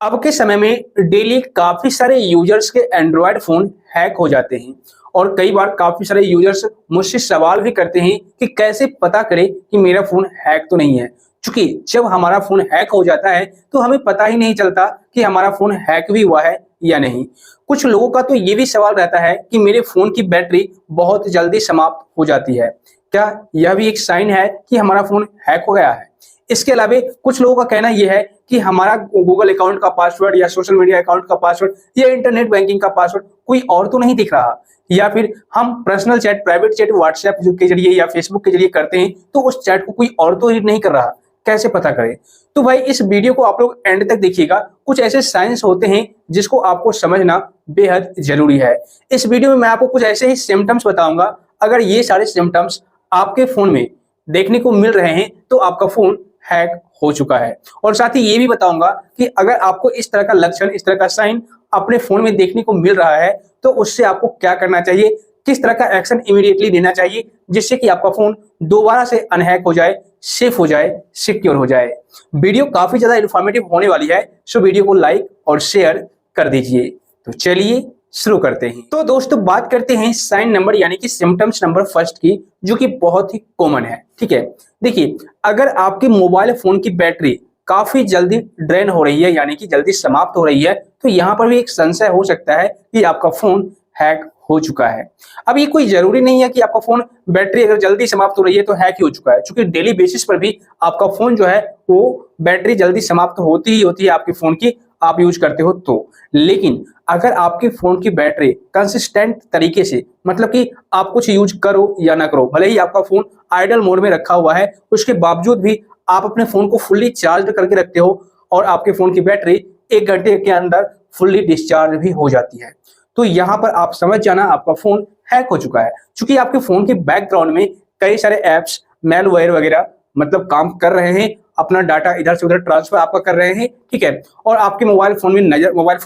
अब के समय में डेली काफी सारे यूजर्स के एंड्रॉयड फोन हैक हो जाते हैं और कई बार काफी सारे यूजर्स मुझसे सवाल भी करते हैं कि कैसे पता करें कि मेरा फोन हैक तो नहीं है। क्योंकि जब हमारा फोन हैक हो जाता है तो हमें पता ही नहीं चलता कि हमारा फोन हैक भी हुआ है या नहीं। कुछ लोगों का तो ये भी सवाल रहता है कि मेरे फोन की बैटरी बहुत जल्दी समाप्त हो जाती है, क्या यह भी एक साइन है कि हमारा फोन हैक हो गया है? इसके अलावा कुछ लोगों का कहना यह है कि हमारा गूगल अकाउंट का पासवर्ड या सोशल मीडिया अकाउंट का पासवर्ड या इंटरनेट बैंकिंग का पासवर्ड कोई और तो नहीं दिख रहा, या फिर हम personal chat, private chat WhatsApp के जरिए या फेसबुक के जरिए करते हैं तो उस चैट को कोई और तो रीड नहीं कर रहा, कैसे पता करें? तो भाई इस वीडियो को आप लोग एंड तक देखिएगा। कुछ ऐसे साइंस होते हैं जिसको आपको समझना बेहद जरूरी है। इस वीडियो में मैं आपको कुछ ऐसे ही सिम्टम्स बताऊंगा, अगर ये सारे सिम्टम्स आपके फोन में देखने को मिल रहे हैं तो आपका फोन हैक हो चुका है। और साथ ही ये भी बताऊंगा कि अगर आपको इस तरह का लक्षण, इस तरह का साइन अपने फोन में देखने को मिल रहा है तो उससे आपको क्या करना चाहिए, किस तरह का एक्शन इमीडिएटली लेना चाहिए जिससे कि आपका फोन दोबारा से अनहैक हो जाए, सेफ हो जाए, सिक्योर हो जाए। वीडियो काफी ज्यादा इंफॉर्मेटिव होने वाली है, सो वीडियो को लाइक और शेयर कर दीजिए। तो चलिए शुरू करते हैं। तो दोस्तों बात करते हैं साइन नंबर यानी कि सिम्टम्स नंबर फर्स्ट की, जो कि बहुत ही कॉमन है। ठीक है, देखिए अगर आपके मोबाइल फोन की बैटरी काफी जल्दी ड्रेन हो रही है यानी कि जल्दी समाप्त हो रही है तो यहाँ पर भी एक संशय हो सकता है कि आपका फोन हैक हो चुका है। अब ये कोई जरूरी नहीं है कि आपका फोन बैटरी अगर जल्दी समाप्त हो रही है तो हैक ही हो चुका है, क्योंकि डेली बेसिस पर भी आपका फोन जो है वो बैटरी जल्दी समाप्त होती ही होती है आपके फोन की, आप यूज करते हो तो। लेकिन अगर आपके फोन की बैटरी कंसिस्टेंट तरीके से, मतलब कि आप कुछ यूज करो या ना करो, भले ही आपका फोन आइडल मोड में रखा हुआ है, उसके बावजूद भी आप अपने फोन को फुल्ली चार्ज करके रखते हो और आपके फोन की बैटरी 1 घंटे के अंदर फुल्ली डिस्चार्ज भी हो जाती है, तो यहां पर आप समझ जाना आपका फोन हैक हो चुका है। क्योंकि आपके फोन के बैकग्राउंड में कई सारे एप्स, मेलवेयर वगैरह मतलब काम कर रहे हैं, अपना डाटा इधर से उधर ट्रांसफर आपका कर रहे हैं। ठीक है, और आपके मोबाइल फोन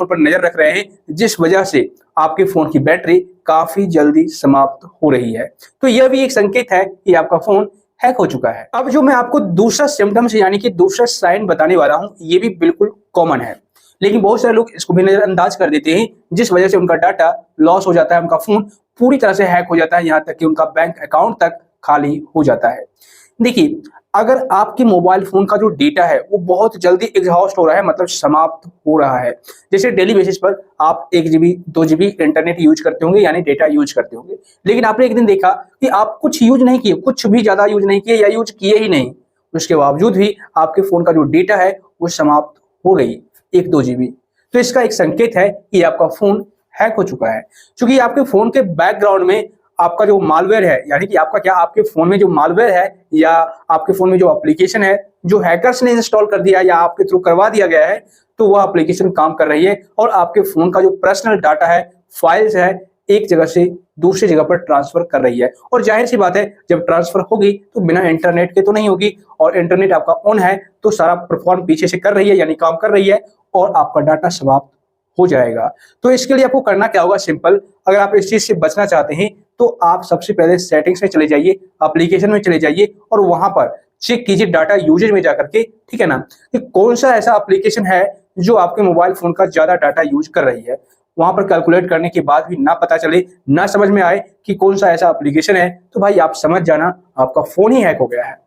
पर नजर रख रहे हैं, जिस वजह से आपके फोन की बैटरी काफी जल्दी समाप्त हो रही है। तो यह भी एक संकेत है कि आपका फोन हैक हो चुका है। अब जो मैं आपको दूसरा सिम्टम्स यानी कि दूसरा साइन बताने वाला हूं, ये भी बिल्कुल कॉमन है, लेकिन बहुत सारे लोग इसको भी नजरअंदाज कर देते हैं, जिस वजह से उनका डाटा लॉस हो जाता है, उनका फोन पूरी तरह से हैक हो जाता है, यहां तक कि उनका बैंक अकाउंट तक खाली हो जाता है। देखिए अगर आपके मोबाइल फोन का जो डेटा है वो बहुत जल्दी एग्जॉस्ट हो रहा है, मतलब समाप्त हो रहा है, जैसे डेली बेसिस पर आप 1 GB 2 GB इंटरनेट यूज करते होंगे यानी डेटा यूज करते होंगे, लेकिन आपने एक दिन देखा कि आप कुछ यूज नहीं किए, कुछ भी ज्यादा यूज नहीं किए या यूज किए ही नहीं, उसके बावजूद भी आपके फोन का जो डेटा है वो समाप्त हो गई 1-2 GB। तो इसका एक संकेत है कि आपका फोन हैक हो चुका है, क्योंकि आपके फोन के बैकग्राउंड में आपका जो मालवेयर है, यानी कि आपका क्या, आपके फोन में जो मालवेयर है या आपके फोन में जो एप्लीकेशन है जो हैकर्स ने इंस्टॉल कर दिया या आपके थ्रू करवा दिया गया है, तो वह एप्लीकेशन काम कर रही है और आपके फोन का जो पर्सनल डाटा है, फाइल्स है, एक जगह से दूसरी जगह पर ट्रांसफर कर रही है। और जाहिर सी बात है जब ट्रांसफर होगी तो बिना इंटरनेट के तो नहीं होगी, और इंटरनेट आपका ऑन है तो सारा परफॉर्म पीछे से कर रही है यानी काम कर रही है और आपका डाटा समाप्त हो जाएगा। तो इसके लिए आपको करना क्या होगा, सिंपल, अगर आप इस चीज से बचना चाहते हैं तो आप सबसे पहले सेटिंग्स में चले जाइए, एप्लीकेशन में चले जाइए और वहां पर चेक कीजिए डाटा यूजेज में जाकर के, ठीक है ना, कि कौन सा ऐसा एप्लीकेशन है जो आपके मोबाइल फोन का ज्यादा डाटा यूज कर रही है। वहां पर कैलकुलेट करने के बाद भी ना पता चले, ना समझ में आए कि कौन सा ऐसा एप्लीकेशन है, तो भाई आप समझ जाना आपका फोन ही हैक हो गया है।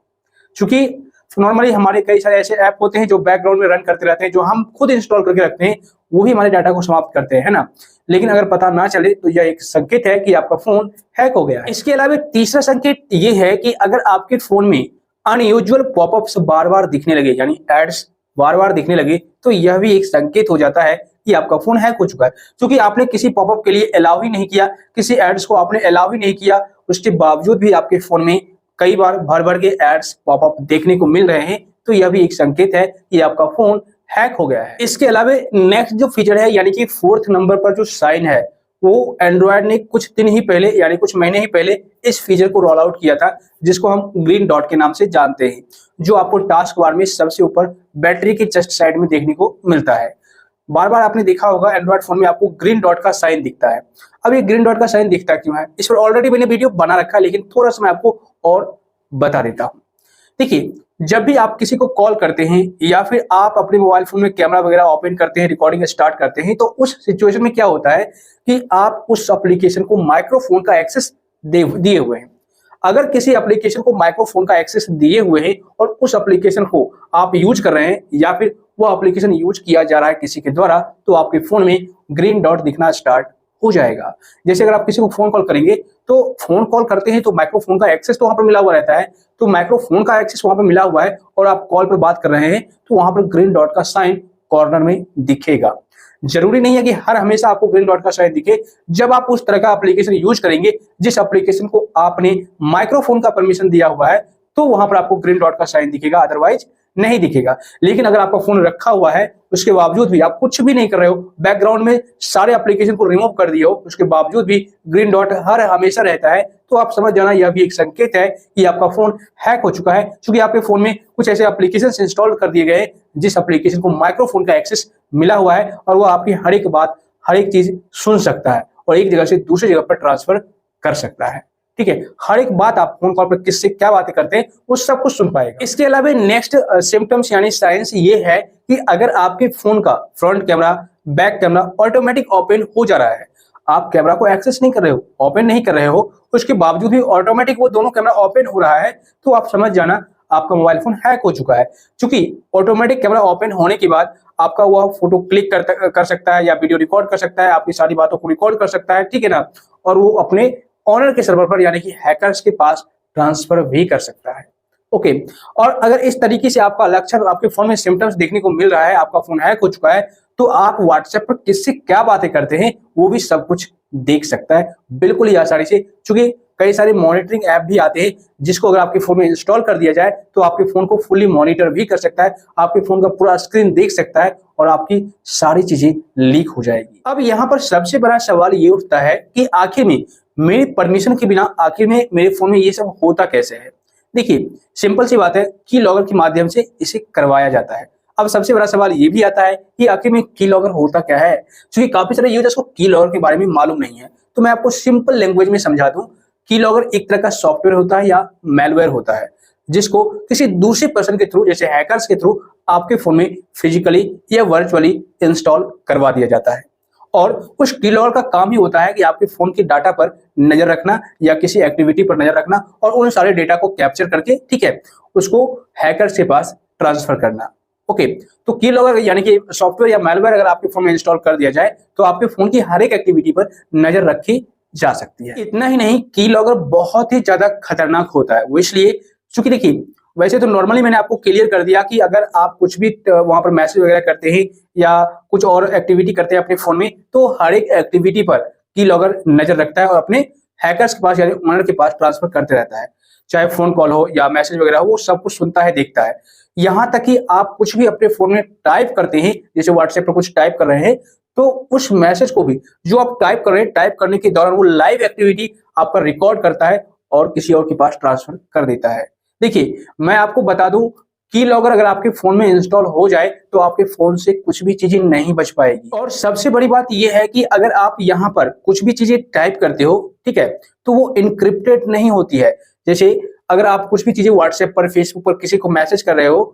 क्योंकि नॉर्मली हमारे कई सारे ऐसे ऐप होते हैं जो बैकग्राउंड में रन करते रहते हैं, जो हम खुद इंस्टॉल करके रखते हैं, वही हमारे डाटा को समाप्त करते हैं, है ना। लेकिन अगर पता ना चले तो यह एक संकेत है कि आपका फोन हैक हो गया है। इसके अलावा तीसरा संकेत ये है कि अगर आपके फोन में अनयूजुअल पॉपअप्स बार बार दिखने लगे, यानी एड्स बार बार दिखने लगे, तो यह भी एक संकेत हो जाता है कि आपका फोन हैक हो चुका है। क्योंकि आपने किसी पॉपअप के लिए अलाउ ही नहीं किया, किसी एड्स को आपने अलाउ ही नहीं किया, उसके बावजूद भी आपके फोन में कई बार भर भर के एड्स पॉपअप देखने को मिल रहे हैं, तो यह भी एक संकेत है कि आपका फोन हैक हो गया है। इसके अलावा नेक्स्ट जो फीचर है यानी कि फोर्थ नंबर पर जो साइन है, वो एंड्रॉयड ने कुछ दिन ही पहले यानी कुछ महीने ही पहले इस फीचर को रोल आउट किया था, जिसको हम ग्रीन डॉट के नाम से जानते हैं, जो आपको टास्क बार में सबसे ऊपर बैटरी के जस्ट साइड में देखने को मिलता है। बार बार आपने देखा होगा एंड्रॉयड फोन में आपको ग्रीन डॉट का साइन दिखता है। अब ये ग्रीन डॉट का साइन दिखता क्यों है, इस पर ऑलरेडी मैंने वीडियो बना रखा है, लेकिन थोड़ा सा मैं आपको और बता देता हूं। देखिए, जब भी आप किसी को कॉल करते हैं या फिर आप अपने मोबाइल फोन में कैमरा वगैरह ओपन करते हैं, रिकॉर्डिंग स्टार्ट करते हैं, तो उस सिचुएशन में क्या होता है कि आप उस एप्लीकेशन को माइक्रोफोन का एक्सेस दिए हुए हैं। अगर किसी एप्लीकेशन को माइक्रोफोन का एक्सेस दिए हुए हैं और उस एप्लीकेशन को आप यूज कर रहे हैं या फिर वो एप्लीकेशन यूज किया जा रहा है किसी के द्वारा, तो आपके फोन में ग्रीन डॉट दिखना स्टार्ट हो जाएगा। जैसे अगर आप किसी को फोन कॉल करेंगे तो फोन कॉल करते हैं तो माइक्रोफोन का एक्सेस तो वहां पर मिला हुआ रहता है, तो माइक्रोफोन का एक्सेस वहां पर मिला हुआ है और आप कॉल पर बात कर रहे हैं तो वहां पर ग्रीन डॉट का साइन कॉर्नर में दिखेगा। जरूरी नहीं है कि हर हमेशा आपको ग्रीन डॉट का साइन दिखे। जब आप उस तरह का एप्लीकेशन यूज करेंगे जिस एप्लीकेशन को आपने माइक्रोफोन का परमिशन दिया हुआ है, तो वहां पर आपको ग्रीन डॉट का साइन दिखेगा, अदरवाइज नहीं दिखेगा। लेकिन अगर आपका फोन रखा हुआ है उसके बावजूद भी आप कुछ भी नहीं कर रहे हो, बैकग्राउंड में सारे एप्लीकेशन को रिमूव कर दिए हो, उसके बावजूद भी ग्रीन डॉट हर हमेशा रहता है, तो आप समझ जाना यह भी एक संकेत है कि आपका फोन हैक हो चुका है, क्योंकि आपके फोन में कुछ ऐसे एप्लीकेशन इंस्टॉल कर दिए गए जिस एप्लीकेशन को माइक्रोफोन का एक्सेस मिला हुआ है और वो आपकी हर एक बात, हर एक चीज सुन सकता है और एक जगह से दूसरी जगह पर ट्रांसफर कर सकता है। ठीक है, हर एक बात आप फोन कॉल पर किससे क्या बातें करते हैं वो सब कुछ सुन पाएगा। इसके अलावा नेक्स्ट सिम्टम्स यानी साइंस ये है कि अगर आपके फोन का front camera, back camera automatic open हो जा रहा है, आप कैमरा को एक्सेस नहीं कर रहे हो, ओपन नहीं कर रहे हो, उसके बावजूद भी ऑटोमेटिक वो दोनों कैमरा ओपन हो रहा है, तो आप समझ जाना आपका मोबाइल फोन हैक हो चुका है। क्योंकि ऑटोमेटिक कैमरा ओपन होने के बाद आपका वह फोटो क्लिक कर सकता है या वीडियो रिकॉर्ड कर सकता है, आपकी सारी बातों को रिकॉर्ड कर सकता है, ठीक है ना, और वो अपने ऑनर के सर्वर पर यानी कि हैकर्स के पास ट्रांसफर भी कर सकता है। ओके, और अगर इस तरीके से आपका लक्षण, आपके फोन में सिम्टम्स देखने को मिल रहा है, आपका फोन हैक हो चुका है, तो आप व्हाट्सएप पर किससे क्या बातें करते हैं वो भी सब कुछ देख सकता है बिल्कुल ही आसानी से। क्योंकि कई सारे मॉनिटरिंग ऐप भी आते हैं जिसको अगर आपके फोन में इंस्टॉल कर दिया जाए तो आपके फोन को फुल्ली मॉनिटर भी कर सकता है, आपके फोन का पूरा स्क्रीन देख सकता है और आपकी सारी चीजें लीक हो जाएगी। अब यहाँ पर सबसे बड़ा सवाल ये उठता है कि आखिर में मेरी परमिशन के बिना आखिर में मेरे फोन में ये सब होता कैसे है। देखिए, सिंपल सी बात है, की लॉगर के माध्यम से इसे करवाया जाता है। अब सबसे बड़ा सवाल ये भी आता है कि आखिर में की लॉगर होता क्या है, क्योंकि काफी सारे यूजर्स को की लॉगर के बारे में मालूम नहीं है। तो मैं आपको सिंपल लैंग्वेज में समझा दूं, की लॉगर एक तरह का सॉफ्टवेयर होता है या मैलवेयर होता है जिसको किसी दूसरे पर्सन के थ्रू, जैसे हैकर्स के थ्रू, आपके फोन में फिजिकली या वर्चुअली इंस्टॉल करवा दिया जाता है। और उस की लॉगर का काम ही होता है कि आपके फोन की डाटा पर नजर रखना या किसी एक्टिविटी पर नजर रखना और उन सारे डेटा को कैप्चर करके, ठीक है, उसको हैकर्स के पास ट्रांसफर करना। ओके, तो की लॉगर यानी कि सॉफ्टवेयर या मैलवेयर अगर आपके फोन में इंस्टॉल कर दिया जाए तो आपके फोन की हर एक एक्टिविटी पर नजर रखी जा सकती है। इतना ही नहीं, की लॉगर बहुत ही ज्यादा खतरनाक होता है। वो इसलिए क्योंकि देखिए, वैसे तो नॉर्मली मैंने आपको क्लियर कर दिया कि अगर आप कुछ भी वहां पर मैसेज वगैरह करते हैं या कुछ और एक्टिविटी करते हैं अपने फोन में, तो हर एक एक्टिविटी पर की लॉगर नजर रखता है और अपने हैकर्स के पास यानी ओनर के पास ट्रांसफर करते रहता है। चाहे फोन कॉल हो या मैसेज वगैरह हो, वो सब कुछ सुनता है, देखता है। यहाँ तक कि आप कुछ भी अपने फोन में टाइप करते हैं, जैसे व्हाट्सएप पर कुछ टाइप कर रहे हैं, तो उस मैसेज को भी जो आप टाइप कर रहे हैं, टाइप करने के दौरान वो लाइव एक्टिविटी आपका रिकॉर्ड करता है और किसी और के पास ट्रांसफर कर देता है। देखिए, मैं आपको बता दूं, की लॉगर अगर आपके फोन में इंस्टॉल हो जाए तो आपके फोन से कुछ भी चीजें नहीं बच पाएगी। और सबसे बड़ी बात यह है कि अगर आप यहाँ पर कुछ भी चीजें टाइप करते हो, ठीक है, तो वो इनक्रिप्टेड नहीं होती है। जैसे अगर आप कुछ भी चीजें व्हाट्सएप पर, फेसबुक पर किसी को मैसेज कर रहे हो,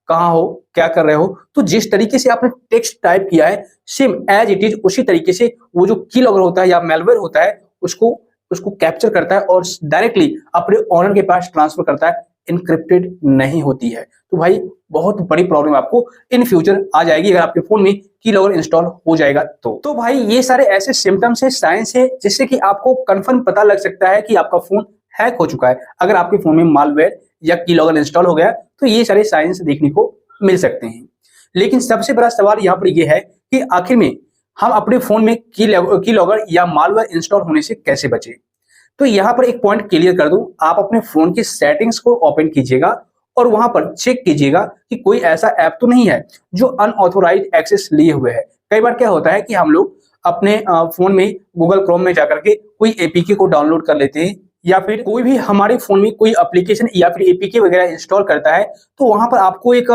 कहाँ हो, क्या कर रहे हो, तो जिस तरीके से आपने टेक्स्ट टाइप किया है, सेम एज इट इज उसी तरीके से वो जो की लॉगर होता है या मैलवेयर होता है उसको कैप्चर करता है और डायरेक्टली अपने ओनर के पास ट्रांसफर करता है, इनक्रिप्टेड नहीं होती है। तो भाई बहुत बड़ी प्रॉब्लम आपको इन फ्यूचर आ जाएगी अगर आपके फोन में की लॉगर इंस्टॉल हो जाएगा तो भाई ये सारे ऐसे सिम्टम्स है, साइंस है, जिससे कि आपको कंफर्म पता लग सकता है कि आपका फोन हैक हो चुका है। अगर आपके फोन में मालवेयर या की लॉगर इंस्टॉल हो गया तो ये सारे साइंस देखने को मिल सकते हैं। लेकिन सबसे बड़ा सवाल यहाँ पर यह है कि आखिर में हम अपने फोन में की लॉगर या मालवेयर इंस्टॉल होने से कैसे बचे। तो यहाँ पर एक पॉइंट क्लियर कर दूं, आप अपने फोन की सेटिंग्स को ओपन कीजिएगा और वहां पर चेक कीजिएगा कि कोई ऐसा ऐप तो नहीं है जो अनऑथोराइज्ड एक्सेस लिए हुए है। कई बार क्या होता है कि हम लोग अपने फोन में गूगल क्रोम में जाकर के कोई एपीके को डाउनलोड कर लेते हैं या फिर कोई भी हमारे फोन में कोई एप्लीकेशन या फिर एपीके वगैरह इंस्टॉल करता है, तो वहां पर आपको एक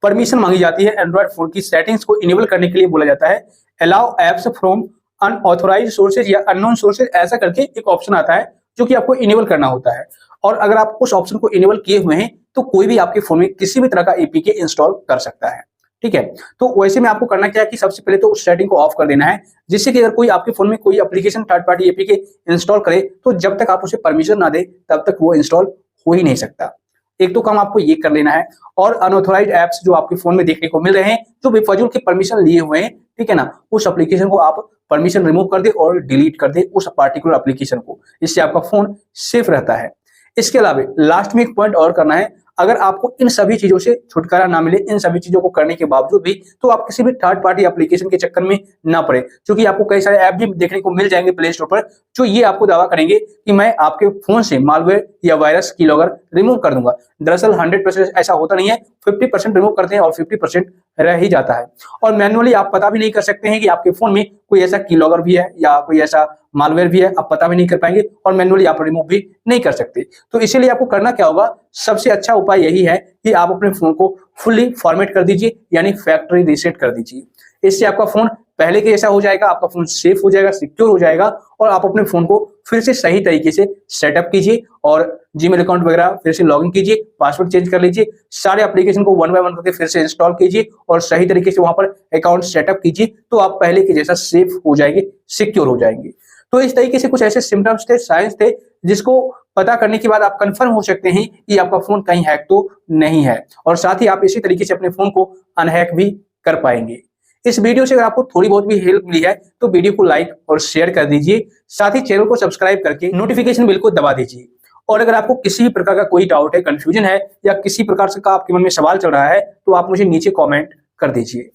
परमिशन मांगी जाती है। एंड्रॉइड फोन की सेटिंग्स को इनेबल करने के लिए बोला जाता है allow apps from unauthorised sources या अननोन सोर्सेज, ऐसा करके एक ऑप्शन आता है जो कि आपको इनेबल करना होता है। और अगर आप उस ऑप्शन को इनेबल किए हुए हैं तो कोई भी आपके फोन में किसी भी तरह का एपीके इंस्टॉल कर सकता है। ठीक है, तो वैसे में आपको करना क्या है कि सबसे पहले तो उस सेटिंग को ऑफ कर देना है, जिससे कि अगर कोई आपके फोन में कोई application third party APK install करे तो जब तक आप उसे परमिशन ना दे तब तक वो इंस्टॉल हो ही नहीं सकता। एक तो काम आपको ये कर लेना है। और अनऑथोराइज्ड ऐप्स जो आपके फोन में देखने को मिल रहे हैं, जो बेफजूल के परमिशन लिए हुए हैं, ठीक है ना, उस एप्लीकेशन को आप परमिशन रिमूव कर दे और डिलीट कर दे उस पार्टिकुलर एप्लीकेशन को। इससे आपका फोन सेफ रहता है। इसके अलावा लास्ट में एक पॉइंट और करना है, अगर आपको इन सभी चीजों से छुटकारा ना मिले, इन सभी चीजों को करने के बावजूद भी, तो आप किसी भी थर्ड पार्टी एप्लीकेशन के चक्कर में ना पड़े, क्योंकि आपको कई सारे ऐप भी देखने को मिल जाएंगे प्ले स्टोर पर, जो ये आपको दावा करेंगे कि मैं आपके फोन से मालवेयर या वायरस कीलॉगर रिमूव कर दूंगा। दरअसल 100% ऐसा होता नहीं है, 50% रिमूव करते हैं और 50% रह ही जाता है। और मैनुअली आप पता भी नहीं कर सकते हैं कि आपके फोन में कोई ऐसा कीलॉगर भी है या कोई ऐसा मालवेयर भी है, आप पता भी नहीं कर पाएंगे और मैनुअली आप रिमूव भी नहीं कर सकते। तो इसीलिए आपको करना क्या होगा, सबसे अच्छा उपाय यही है कि आप अपने फोन को फुल्ली फॉर्मेट कर दीजिए, यानी फैक्ट्री रीसेट कर दीजिए। इससे आपका फोन पहले के जैसा हो जाएगा, आपका फोन सेफ हो जाएगा, सिक्योर हो जाएगा और आप अपने फोन को फिर से सही तरीके से सेटअप कीजिए और जीमेल अकाउंट वगैरह फिर से लॉगिन कीजिए, पासवर्ड चेंज कर लीजिए, सारे एप्लीकेशन को वन बाय वन करके फिर से इंस्टॉल कीजिए और सही तरीके से वहां पर अकाउंट सेटअप कीजिए, तो आप पहले के जैसा सेफ हो जाएंगे, सिक्योर हो जाएंगे। तो इस तरीके से कुछ ऐसे सिम्टम्स थे, साइंस थे, जिसको पता करने के बाद आप कंफर्म हो सकते हैं कि आपका फोन कहीं हैक तो नहीं है, और साथ ही आप इसी तरीके से अपने फोन को अनहैक भी कर पाएंगे। इस वीडियो से अगर आपको थोड़ी बहुत भी हेल्प मिली है तो वीडियो को लाइक और शेयर कर दीजिए, साथ ही चैनल को सब्सक्राइब करके नोटिफिकेशन बेल को दबा दीजिए। और अगर आपको किसी भी प्रकार का कोई डाउट है, कंफ्यूजन है या किसी प्रकार से का आपके मन में सवाल चल रहा है तो आप मुझे नीचे कमेंट कर दीजिए।